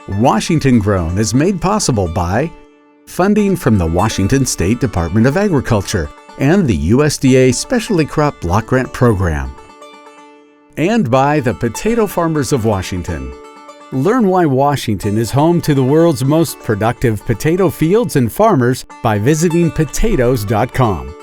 Washington Grown is made possible by funding from the Washington State Department of Agriculture and the USDA Specialty Crop Block Grant Program. And by the Potato Farmers of Washington. Learn why Washington is home to the world's most productive potato fields and farmers by visiting potatoes.com.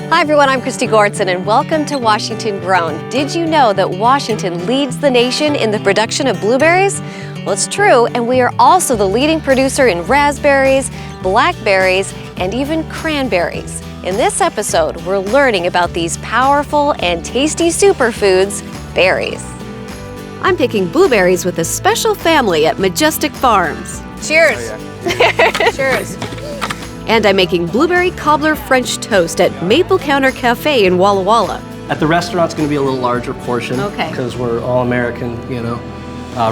Hi everyone, I'm Christy Gortson and welcome to Washington Grown. Did you know that Washington leads the nation in the production of blueberries? Well, it's true, and we are also the leading producer in raspberries, blackberries, and even cranberries. In this episode, we're learning about these powerful and tasty superfoods, berries. I'm picking blueberries with a special family at Majestic Farms. Cheers! Oh, yeah. Cheers! And I'm making blueberry cobbler French toast at Maple Counter Cafe in Walla Walla. At the restaurant, it's going to be a little larger portion. Okay. Because we're all American,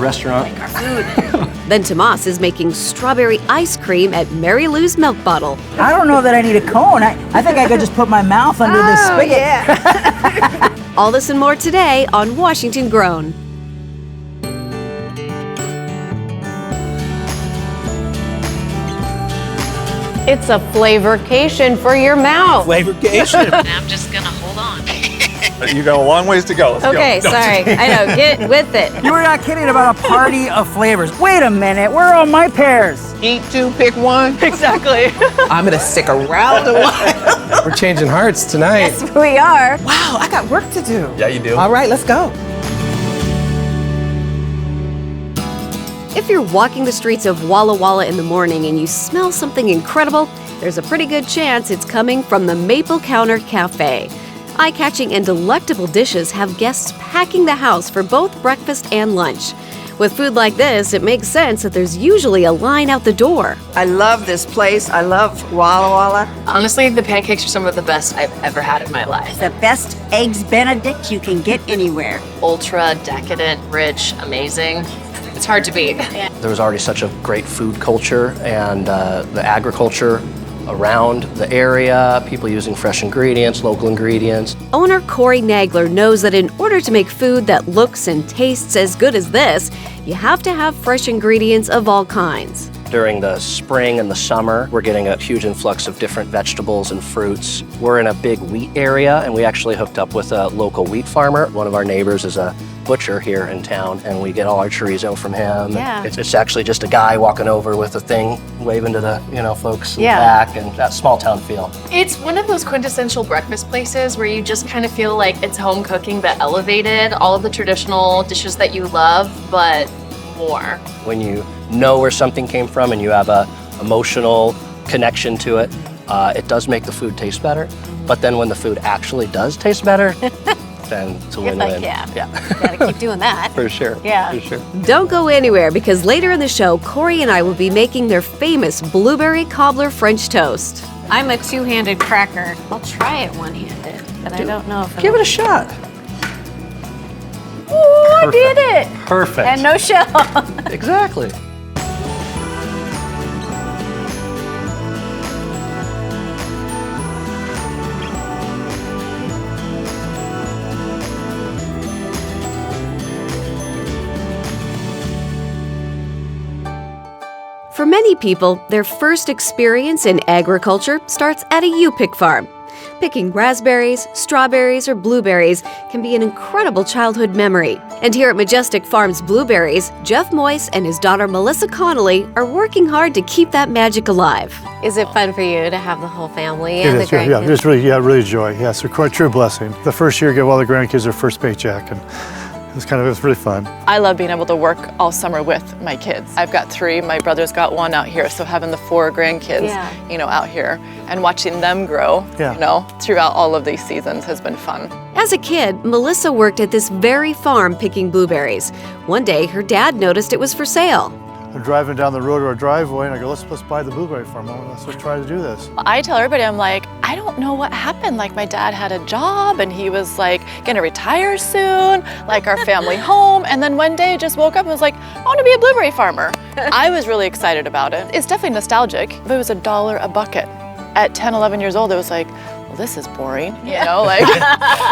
restaurant. Like our food. Then Tomas is making strawberry ice cream at Mary Lou's milk bottle. I don't know that I need a cone. I think I could just put my mouth under this spigot. Yeah. All this and more today on Washington Grown. It's a flavorcation for your mouth. Flavorcation. I'm just gonna hold on. You got a long ways to go. Let's okay, go. Sorry. I know. Get with it. You were not kidding about a party of flavors. Wait a minute, where are all my pears? Eat two, pick one. Exactly. I'm gonna stick around a while. We're changing hearts tonight. Yes, we are. Wow, I got work to do. Yeah, you do. All right, let's go. If you're walking the streets of Walla Walla in the morning and you smell something incredible, there's a pretty good chance it's coming from the Maple Counter Cafe. Eye-catching and delectable dishes have guests packing the house for both breakfast and lunch. With food like this, it makes sense that there's usually a line out the door. I love this place. I love Walla Walla. Honestly, the pancakes are some of the best I've ever had in my life. The best eggs Benedict you can get anywhere. Ultra decadent, rich, amazing. It's hard to beat. There was already such a great food culture and the agriculture around the area, people using fresh ingredients, local ingredients. Owner Corey Nagler knows that in order to make food that looks and tastes as good as this, you have to have fresh ingredients of all kinds. During the spring and the summer, we're getting a huge influx of different vegetables and fruits. We're in a big wheat area, and we actually hooked up with a local wheat farmer. One of our neighbors is a butcher here in town, and we get all our chorizo from him. Yeah. It's actually just a guy walking over with a thing, waving to the folks in the back, and that small town feel. It's one of those quintessential breakfast places where you just kind of feel like it's home cooking but elevated, all of the traditional dishes that you love, but more. When you know where something came from and you have a emotional connection to it, it does make the food taste better. But then when the food actually does taste better, then it's a win-win. Yeah. Gotta keep doing that. For sure. Yeah. For sure. Don't go anywhere because later in the show, Corey and I will be making their famous blueberry cobbler French toast. I'm a two-handed cracker. I'll try it one-handed, but I don't know if Give it a shot. Ooh, I did it! Perfect. And no shell. Exactly. For many people, their first experience in agriculture starts at a U-Pick farm. Picking raspberries, strawberries, or blueberries can be an incredible childhood memory. And here at Majestic Farms Blueberries, Jeff Moyse and his daughter Melissa Connolly are working hard to keep that magic alive. Is it fun for you to have the whole family and the grandkids? Yeah, there's really joy. Yes, it's quite a true blessing. The first year, give all the grandkids their first paycheck, and it was really fun. I love being able to work all summer with my kids. I've got 3, my brother's got 1 out here, so having the 4 grandkids, out here and watching them grow, throughout all of these seasons has been fun. As a kid, Melissa worked at this very farm picking blueberries. One day, her dad noticed it was for sale. I'm driving down the road to our driveway, and I go, let's buy the blueberry farm. Let's try to do this. I tell everybody, I'm like, I don't know what happened. Like, my dad had a job, and he was like gonna retire soon, like our family home. And then one day, just woke up and was like, I want to be a blueberry farmer. I was really excited about it. It's definitely nostalgic, but it was $1 a bucket. At 10, 11 years old, it was like, well, this is boring, you know, like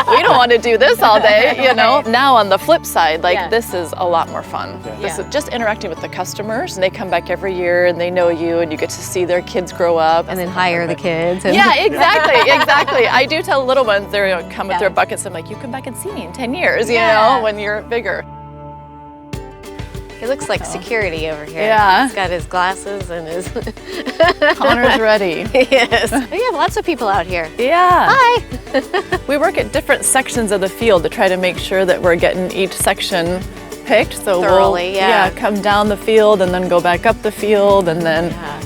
we don't want to do this all day, you know. Now on the flip side, like this is a lot more fun. This is just interacting with the customers, and they come back every year and they know you, and you get to see their kids grow up. And then hire the kids. And Yeah, exactly. I do tell little ones, they come with their buckets, I'm like, you come back and see me in 10 years, you know, when you're bigger. He looks like security over here. Yeah. He's got his glasses and his... Connor's ready. Yes. We have lots of people out here. Yeah. Hi. We work at different sections of the field to try to make sure that we're getting each section picked. So Thoroughly, we'll come down the field and then go back up the field, and then,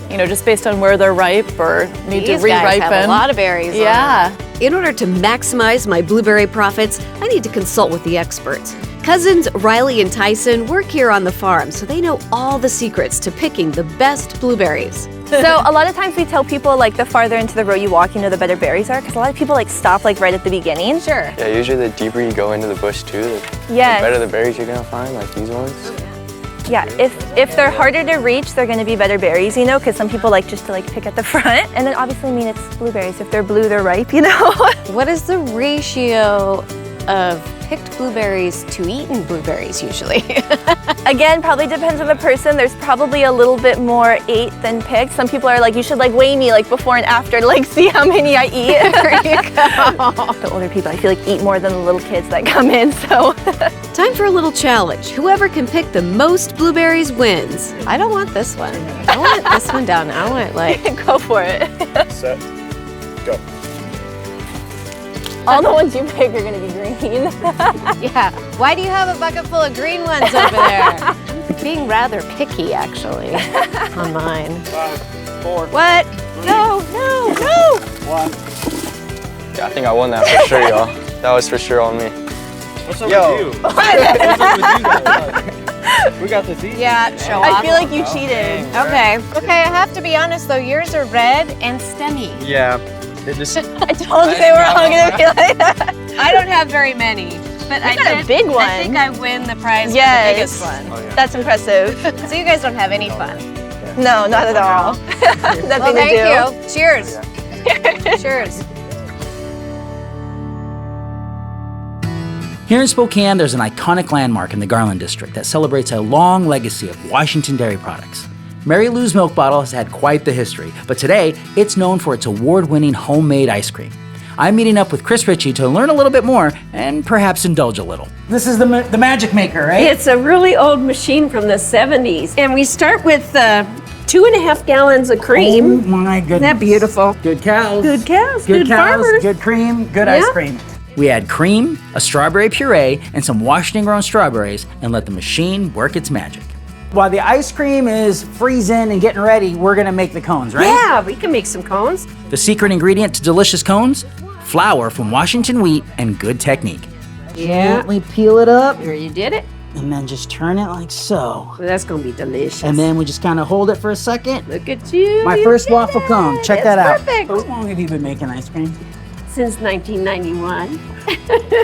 you know, just based on where they're ripe or need to re-ripen. These guys have a lot of berries. Yeah. In order to maximize my blueberry profits, I need to consult with the experts. Cousins Riley and Tyson work here on the farm, so they know all the secrets to picking the best blueberries. So a lot of times we tell people, like, the farther into the row you walk, you know, the better berries are, because a lot of people like stop like right at the beginning. Sure. Yeah, usually the deeper you go into the bush too, the better the berries you're gonna find, like these ones. Yeah, if they're harder to reach, they're going to be better berries, you know, because some people like just to like pick at the front, and then obviously, I mean, it's blueberries. If they're blue, they're ripe, you know. What is the ratio of picked blueberries to eaten blueberries usually? Again, probably depends on the person. There's probably a little bit more ate than picked. Some people are like, you should like weigh me like before and after to like see how many I eat. There you go. The older people, I feel like, eat more than the little kids that come in, so. Time for a little challenge. Whoever can pick the most blueberries wins. I don't want this one. I want this one down. I want like... Go for it. Set, go. All the ones you pick are going to be green. Yeah. Why do you have a bucket full of green ones over there? Being rather picky, actually, on mine. 5, 4. What? No, no, no! 1. Yeah, I think I won that for sure, y'all. That was for sure on me. What's up with you? What's up with you guys? We got this easy. Yeah, show off. I feel like you cheated. Okay. Okay, I have to be honest though, yours are red and stemmy. Yeah. It just... I told you they were all going to be like that. I don't have very many, but I got did. a big one. I think I win the prize for the Yes. biggest one. Oh, yeah. That's impressive. So you guys don't have any fun. No, not at all. Nothing Well, thank to do. you. Cheers. Cheers. Here in Spokane, there's an iconic landmark in the Garland District that celebrates a long legacy of Washington dairy products. Mary Lou's Milk Bottle has had quite the history, but today it's known for its award-winning homemade ice cream. I'm meeting up with Chris Ritchie to learn a little bit more and perhaps indulge a little. This is the magic maker, right? It's a really old machine from the 70s. And we start with 2.5 gallons of cream. Oh my goodness. Isn't that beautiful? Good cows. Good cows, Good cows, farmers. good cream, good ice cream. We add cream, a strawberry puree, and some Washington-grown strawberries and let the machine work its magic. While the ice cream is freezing and getting ready, we're gonna make the cones, right? Yeah, we can make some cones. The secret ingredient to delicious cones? Flour from Washington wheat and good technique. Yeah. Gently peel it up. There, you did it. And then just turn it like so. Well, that's gonna be delicious. And then we just kind of hold it for a second. Look at you. My You first did waffle cone. it. Check It's that out. Perfect. How long have you been making ice cream? Since 1991.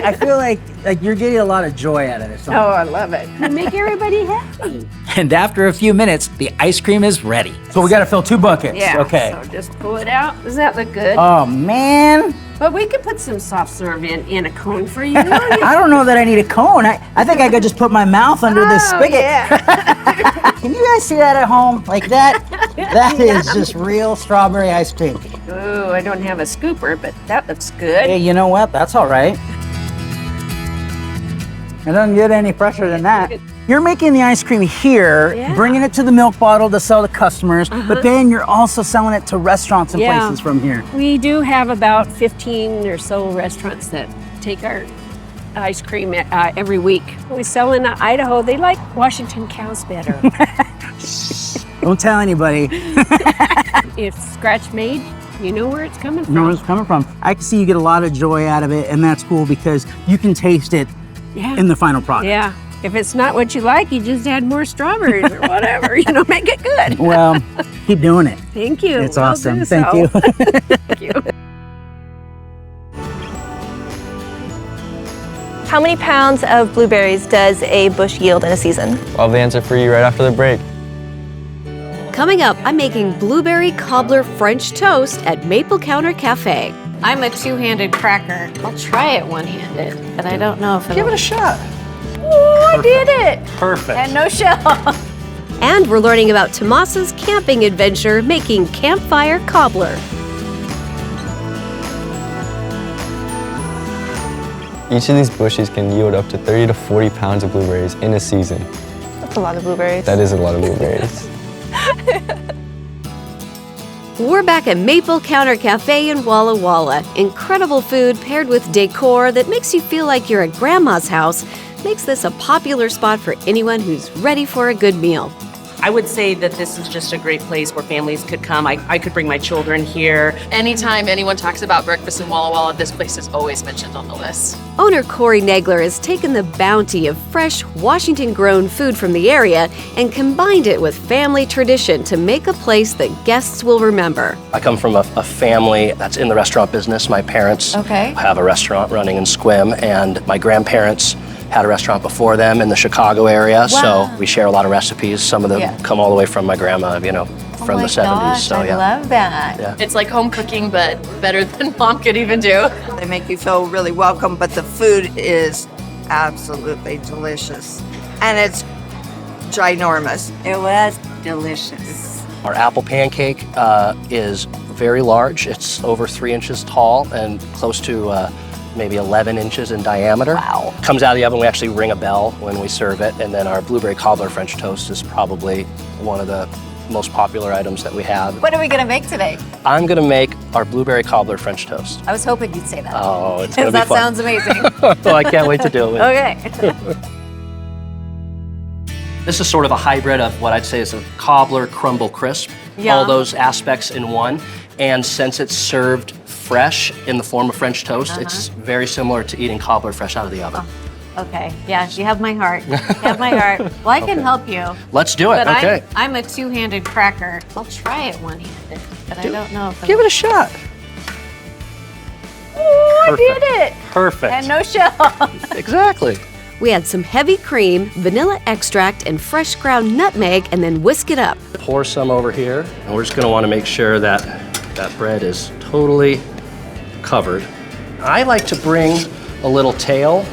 I feel like you're getting a lot of joy out of this. Oh, I love it. You make everybody happy. And after a few minutes, the ice cream is ready. So we gotta fill 2 buckets. Yeah. Okay. So just pull it out. Does that look good? Oh man. But we could put some soft serve in a cone for you. I don't know that I need a cone. I think I could just put my mouth under this spigot. Yeah. Can you guys see that at home? Like that? That is just real strawberry ice cream. Ooh, I don't have a scooper, but that looks good. Hey, you know what? That's all right. It doesn't get any fresher than that. You're making the ice cream here, bringing it to the milk bottle to sell to customers, but then you're also selling it to restaurants and places from here. We do have about 15 or so restaurants that take our ice cream every week. We sell in Idaho. They like Washington cows better. Don't tell anybody. It's scratch made. You know where it's coming from. You know where it's coming from. I can see you get a lot of joy out of it, and that's cool because you can taste it in the final product. Yeah. If it's not what you like, you just add more strawberries or whatever. You know, make it good. Well, keep doing it. Thank you. It's I'll awesome. do Thank so. you. Thank you. How many pounds of blueberries does a bush yield in a season? I'll have the answer for you right after the break. Coming up, I'm making blueberry cobbler French toast at Maple Counter Cafe. I'm a two-handed cracker. I'll try it one-handed, but I don't know if it'll... Give it a shot. Oh, I did it! Perfect. And no shell. And we're learning about Tomasa's camping adventure making Campfire Cobbler. Each of these bushes can yield up to 30 to 40 pounds of blueberries in a season. That's a lot of blueberries. That is a lot of blueberries. We're back at Maple Counter Cafe in Walla Walla. Incredible food paired with decor that makes you feel like you're at Grandma's house makes this a popular spot for anyone who's ready for a good meal. I would say that this is just a great place where families could come. I could bring my children here. Anytime anyone talks about breakfast in Walla Walla, this place is always mentioned on the list. Owner Corey Nagler has taken the bounty of fresh, Washington-grown food from the area and combined it with family tradition to make a place that guests will remember. I come from a family that's in the restaurant business. My parents have a restaurant running in Sequim, and my grandparents had a restaurant before them in the Chicago area, so we share a lot of recipes. Some of them come all the way from my grandma, you know, from the 70s. So I love that. Yeah. It's like home cooking, but better than Mom could even do. They make you feel really welcome, but the food is absolutely delicious. And it's ginormous. It was delicious. Our apple pancake is very large. It's over 3 inches tall and close to maybe 11 inches in diameter. Wow. Comes out of the oven, we actually ring a bell when we serve it, and then our blueberry cobbler French toast is probably one of the most popular items that we have. What are we gonna make today? I'm gonna make our blueberry cobbler French toast. I was hoping you'd say that. Oh, it's gonna be that fun. sounds amazing. Well, I can't wait to do it. Okay. This is sort of a hybrid of what I'd say is a cobbler crumble crisp. Yum. All those aspects in one. And since it's served fresh in the form of French toast, it's very similar to eating cobbler fresh out of the oven. Okay, yeah, you have my heart. You have my heart. Well, I can help you. Let's do it, But okay. I'm a two-handed cracker. I'll try it one-handed, but I don't know if Give it a shot. Oh, I did it! Perfect. And no shell. Exactly. We add some heavy cream, vanilla extract, and fresh ground nutmeg, and then whisk it up. Pour some over here, and we're just gonna wanna make sure that that bread is totally covered. I like to bring a little tail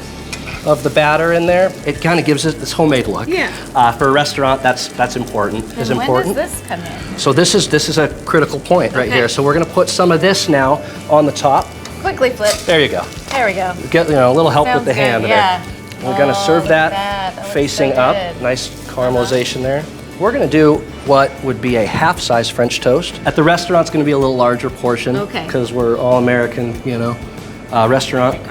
of the batter in there. It kind of gives it this homemade look. Yeah. For a restaurant, that's important. Is And important. when does this come in? So this is a critical point right here. So we're gonna put some of this now on the top. Quickly flip. There you go. There we go. Get a little help Sounds with the good, hand yeah. there. We're gonna serve look that, at that looks facing so up. good. Nice caramelization there. We're gonna do what would be a half-size French toast. At the restaurant, it's gonna be a little larger portion because we're all American, you know, restaurant.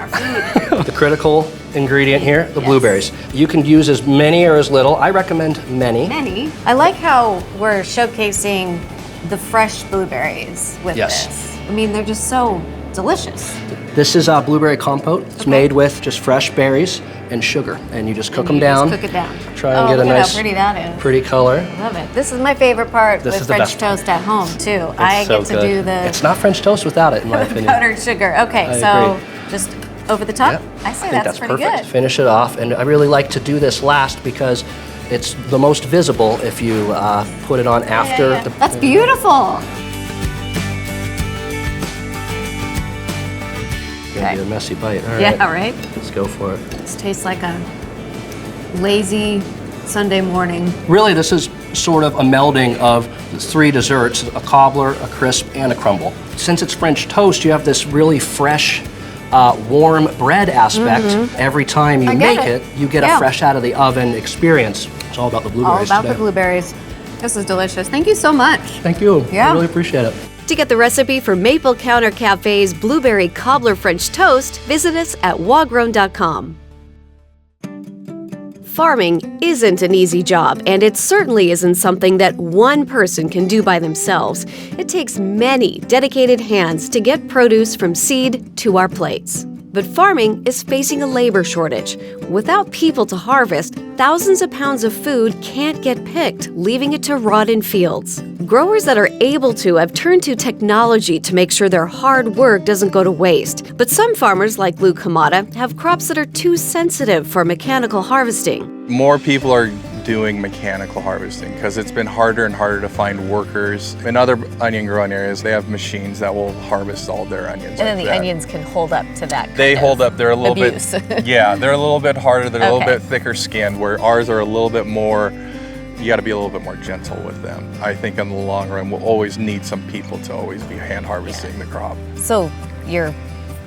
The critical ingredient here, the blueberries. You can use as many or as little. I recommend many. Many. I like how we're showcasing the fresh blueberries with this. I mean, they're just so delicious. This is blueberry compote. It's made with just fresh berries and sugar, and you just cook them down. Just cook it down. Try and get a look at nice, how pretty that is. pretty color. Love it. This is my favorite part This with is the French best toast at home too. It's I so get to good. do the It's not French toast without it, in my opinion. powdered sugar. Okay, I so agree. just over the top. Yep. I say I think that's pretty perfect. good. Finish it off, and I really like to do this last because it's the most visible if you put it on after. The, That's beautiful. Gonna be a messy bite. All right. Yeah, right? Let's go for it. This tastes like a lazy Sunday morning. Really, this is sort of a melding of the 3 desserts, a cobbler, a crisp, and a crumble. Since it's French toast, you have this really fresh, warm bread aspect. Every time you make it, you get a fresh out of the oven experience. It's all about the blueberries All about today. the blueberries. This is delicious. Thank you so much. Thank you. Yeah. I really appreciate it. To get the recipe for Maple Counter Cafe's Blueberry Cobbler French Toast, visit us at wagrown.com. Farming isn't an easy job, and it certainly isn't something that one person can do by themselves. It takes many dedicated hands to get produce from seed to our plates. But farming is facing a labor shortage. Without people to harvest, thousands of pounds of food can't get picked, leaving it to rot in fields. Growers that are able to have turned to technology to make sure their hard work doesn't go to waste. But some farmers, like Lou Kamada, have crops that are too sensitive for mechanical harvesting. More people are doing mechanical harvesting because it's been harder and harder to find workers. In other onion growing areas, they have machines that will harvest all their onions. And then the onions can hold up to that. They hold up. They're a little abuse. bit. Yeah, they're a little bit harder. They're a little bit thicker skinned. Where ours are a little bit more. You got to be a little bit more gentle with them. I think in the long run, we'll always need some people to always be hand harvesting the crop. So your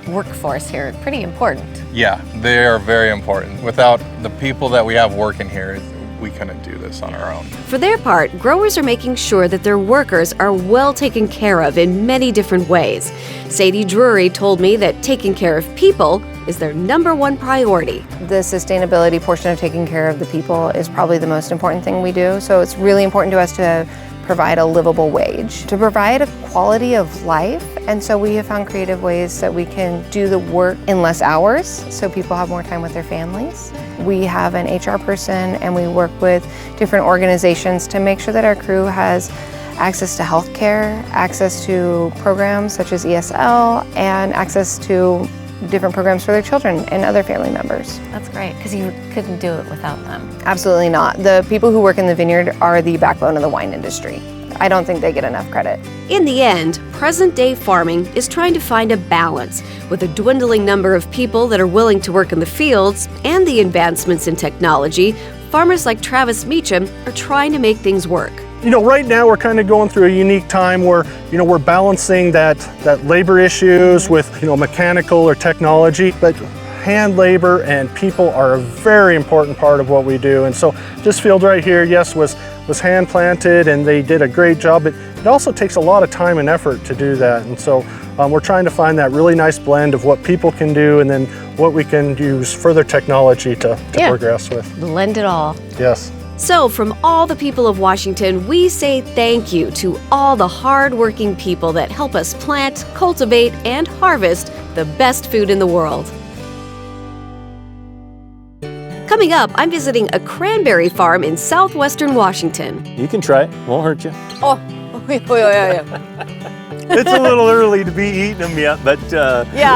workforce here, pretty important. Yeah, they are very important. Without the people that we have working here, we couldn't do this on our own. For their part, growers are making sure that their workers are well taken care of in many different ways. Sadie Drury told me that taking care of people is their #1 priority. The sustainability portion of taking care of the people is probably the most important thing we do. So it's really important to us to provide a livable wage, to provide a quality of life. And so we have found creative ways that we can do the work in less hours so people have more time with their families. We have an HR person and we work with different organizations to make sure that our crew has access to health care, access to programs such as ESL, and access to different programs for their children and other family members. That's great, because you couldn't do it without them. Absolutely not. The people who work in the vineyard are the backbone of the wine industry. I don't think they get enough credit. In the end, present-day farming is trying to find a balance with a dwindling number of people that are willing to work in the fields and the advancements in technology. Farmers like Travis Meacham are trying to make things work. You know, right now we're kind of going through a unique time where, you know, we're balancing that labor issues with, you know, mechanical or technology, but hand labor and people are a very important part of what we do. And so this field right here, yes, was hand planted and they did a great job, but it also takes a lot of time and effort to do that. And so we're trying to find that really nice blend of what people can do and then what we can use further technology to progress with. Blend it all. Yes. So from all the people of Washington, we say thank you to all the hard-working people that help us plant, cultivate, and harvest the best food in the world. Coming up, I'm visiting a cranberry farm in southwestern Washington. You can try it, won't hurt you. Oh, yeah. It's a little early to be eating them yet, but yeah.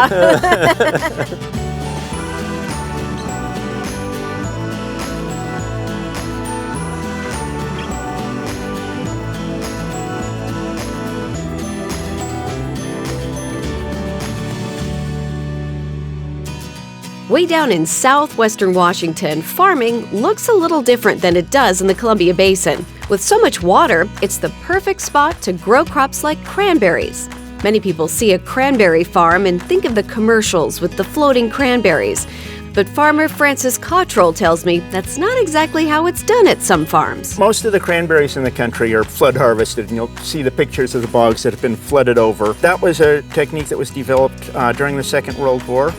Way down in southwestern Washington, farming looks a little different than it does in the Columbia Basin. With so much water, it's the perfect spot to grow crops like cranberries. Many people see a cranberry farm and think of the commercials with the floating cranberries. But farmer Francis Cottrell tells me that's not exactly how it's done at some farms. Most of the cranberries in the country are flood harvested, and you'll see the pictures of the bogs that have been flooded over. That was a technique that was developed during the Second World War.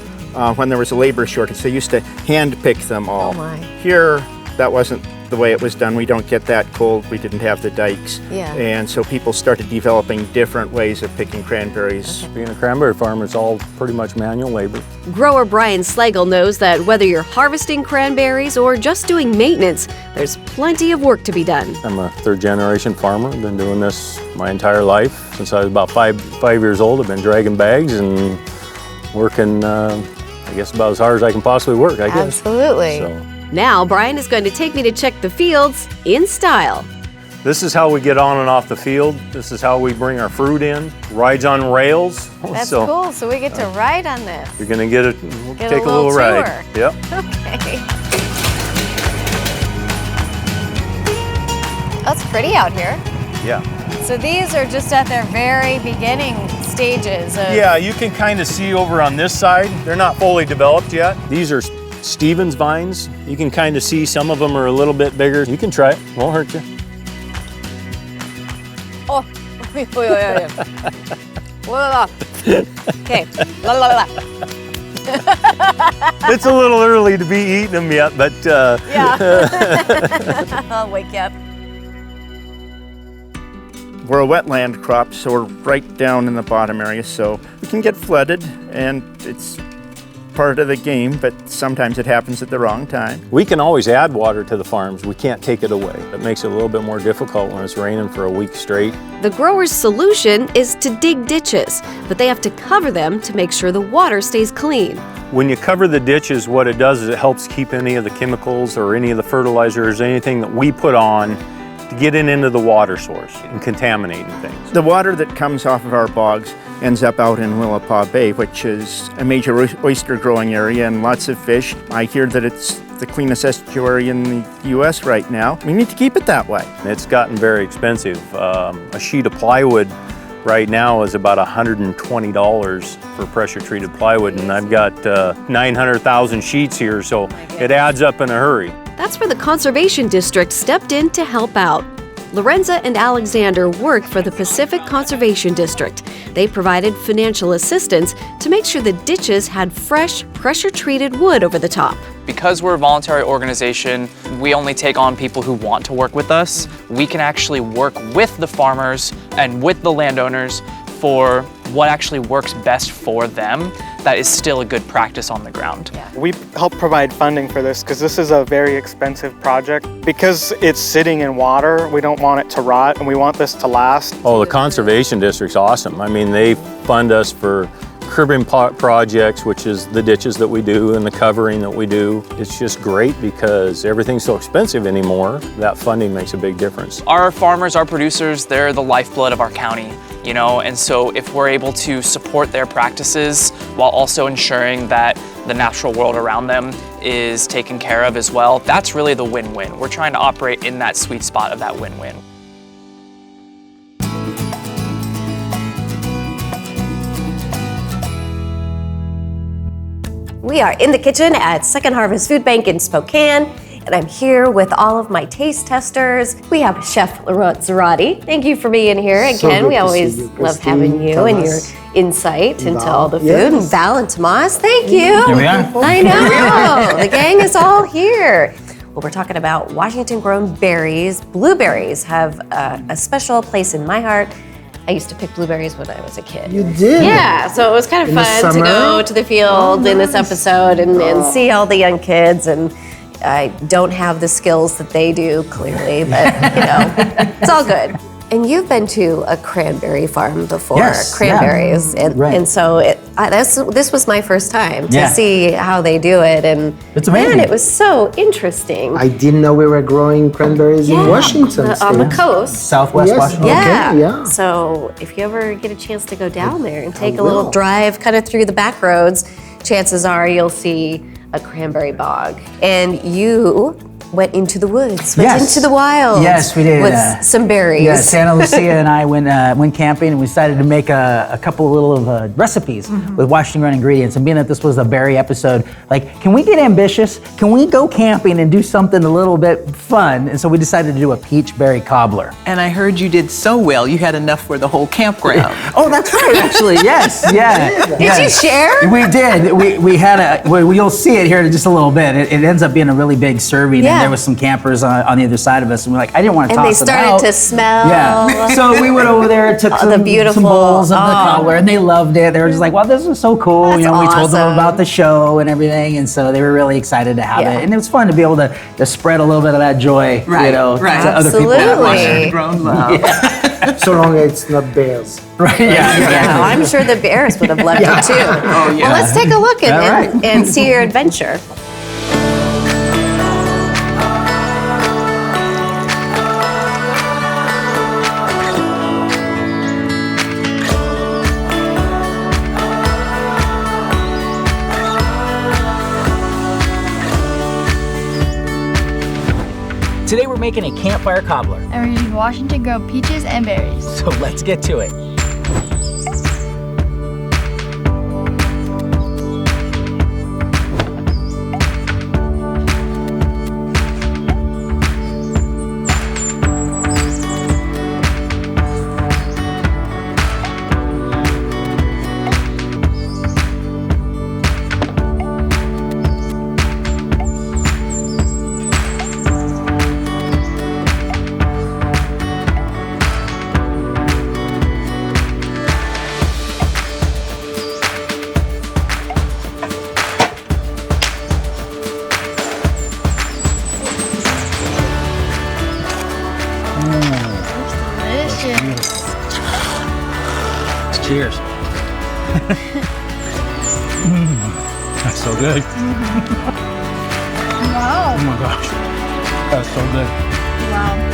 When there was a labor shortage. They used to hand pick them all. Oh my. Here, that wasn't the way it was done. We don't get that cold. We didn't have the dikes. Yeah. And so people started developing different ways of picking cranberries. Okay. Being a cranberry farmer, it's all pretty much manual labor. Grower Brian Slagle knows that whether you're harvesting cranberries or just doing maintenance, there's plenty of work to be done. I'm a third-generation farmer. I've been doing this my entire life. Since I was about five years old, I've been dragging bags and working I guess about as hard as I can possibly work, I guess. Absolutely. So. Now, Brian is going to take me to check the fields in style. This is how we get on and off the field. This is how we bring our fruit in. Rides on rails. That's cool, so we get to ride on this. You're gonna take a little ride. Yep. Okay. That's pretty out here. Yeah. So these are just at their very beginning stages of... Yeah, you can kind of see over on this side. They're not fully developed yet. These are Stevens vines. You can kind of see some of them are a little bit bigger. You can try it, won't hurt you. Oh, yeah. Okay, la. It's a little early to be eating them yet, but yeah. I'll wake you up. We're a wetland crop, so we're right down in the bottom area, so we can get flooded, and it's part of the game, but sometimes it happens at the wrong time. We can always add water to the farms. We can't take it away. It makes it a little bit more difficult when it's raining for a week straight. The grower's solution is to dig ditches, but they have to cover them to make sure the water stays clean. When you cover the ditches, what it does is it helps keep any of the chemicals or any of the fertilizers, anything that we put on to get it into the water source and contaminating things. The water that comes off of our bogs ends up out in Willapa Bay, which is a major oyster growing area and lots of fish. I hear that it's the cleanest estuary in the U.S. right now. We need to keep it that way. It's gotten very expensive. A sheet of plywood right now is about $120 for pressure treated plywood, and I've got 900,000 sheets here, so it adds up in a hurry. That's where the Conservation District stepped in to help out. Lorenza and Alexander worked for the Pacific Conservation District. They provided financial assistance to make sure the ditches had fresh, pressure-treated wood over the top. Because we're a voluntary organization, we only take on people who want to work with us. We can actually work with the farmers and with the landowners for what actually works best for them that is still a good practice on the ground. We help provide funding for this because this is a very expensive project. Because it's sitting in water, we don't want it to rot and we want this to last. Oh, the Conservation District's awesome. I mean, they fund us for cribbing projects, which is the ditches that we do and the covering that we do. It's just great because everything's so expensive anymore. That funding makes a big difference. Our farmers, our producers, they're the lifeblood of our county, you know, and so if we're able to support their practices while also ensuring that the natural world around them is taken care of as well, that's really the win-win. We're trying to operate in that sweet spot of that win-win. We are in the kitchen at Second Harvest Food Bank in Spokane, and I'm here with all of my taste testers. We have Chef Laurent Zarate. Thank you for being here again. We always love having you and your insight into all the food. Yes. And Val and Tomas, thank you. Here we are. I know. The gang is all here. Well, we're talking about Washington-grown berries. Blueberries have a special place in my heart. I used to pick blueberries when I was a kid. You did? Yeah, so it was kind of fun to go to the field in this episode and see all the young kids. And I don't have the skills that they do, clearly, but you know, it's all good. And you've been to a cranberry farm before, cranberries, and so this was my first time to see how they do it, and it's amazing. Man, it was so interesting. I didn't know we were growing cranberries in Washington on the coast, Southwest Washington. Yeah. Okay, yeah. So if you ever get a chance to go down there and take a little drive, kind of through the back roads, chances are you'll see a cranberry bog, and you went into the woods, into the wild. Yes, we did. With some berries. Yeah, Santa Lucia and I went camping, and we decided to make a couple little recipes with Washington-grown ingredients. And being that this was a berry episode, like, can we get ambitious? Can we go camping and do something a little bit fun? And so we decided to do a peach berry cobbler. And I heard you did so well, you had enough for the whole campground. Oh, that's right, actually, yes, yeah. Did you share? We did. We had you'll see it here in just a little bit. It ends up being a really big serving, and there was some campers on the other side of us, and we're like, I didn't want to toss them out. And they started to smell. Yeah. So we went over there, took some bowls of the cobbler, and they loved it. They were just like, well, this is so cool. That's we told them awesome. about the show and everything, and so they were really excited to have it. And it was fun to be able to spread a little bit of that joy, to other people. Washington-grown love. So long as it's not bears. Right, yeah. I'm sure the bears would have loved it too. Oh, yeah. Well, let's take a look and see your adventure. Today we're making a campfire cobbler. And we're using Washington-grown peaches and berries. So let's get to it. Delicious. Cheers. That's so good. Wow. Oh my gosh. That's so good. Wow.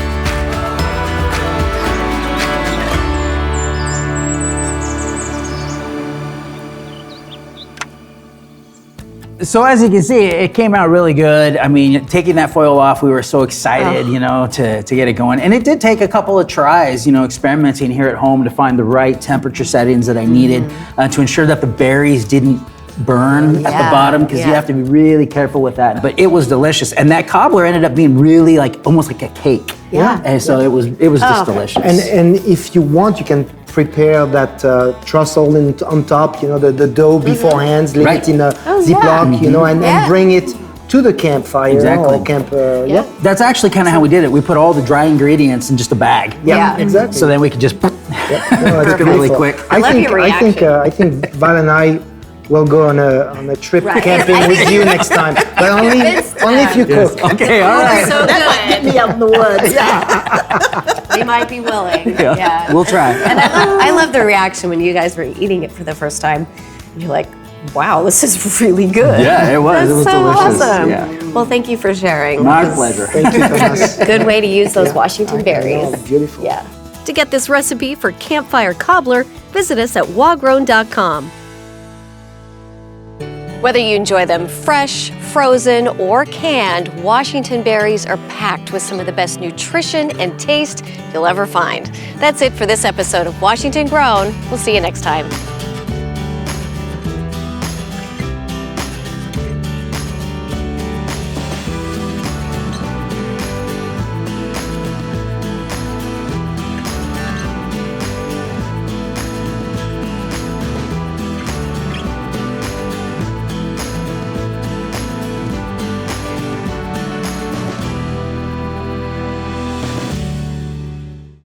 So as you can see, it came out really good. I mean, taking that foil off, we were so excited, you know, to get it going. And it did take a couple of tries, you know, experimenting here at home to find the right temperature settings that I needed to ensure that the berries didn't burn at the bottom, because you have to be really careful with that. But it was delicious. And that cobbler ended up being really like, almost like a cake. Yeah. And so it was just delicious. And if you want, you can prepare that trussel on top, you know, the dough beforehand, leave it in a Ziploc, you know, and bring it to the campfire. Exactly. Or camp, That's actually kind of how we did it. We put all the drying ingredients in just a bag. Yeah, exactly. So then we could just No, it's really beautiful. quick. I think Val and I will go on a trip camping with you next time, but only if you cook. Okay, all right. So good. Get me out in the woods. They might be willing. Yeah. We'll try. And I love the reaction when you guys were eating it for the first time. You're like, wow, this is really good. Yeah, it was. That's It was so delicious. awesome. Yeah. Well, thank you for sharing. My pleasure. Thank you, Thomas. Good way to use those Washington berries. Beautiful. Yeah. To get this recipe for Campfire Cobbler, visit us at wagrown.com. Whether you enjoy them fresh, frozen, or canned, Washington berries are packed with some of the best nutrition and taste you'll ever find. That's it for this episode of Washington Grown. We'll see you next time.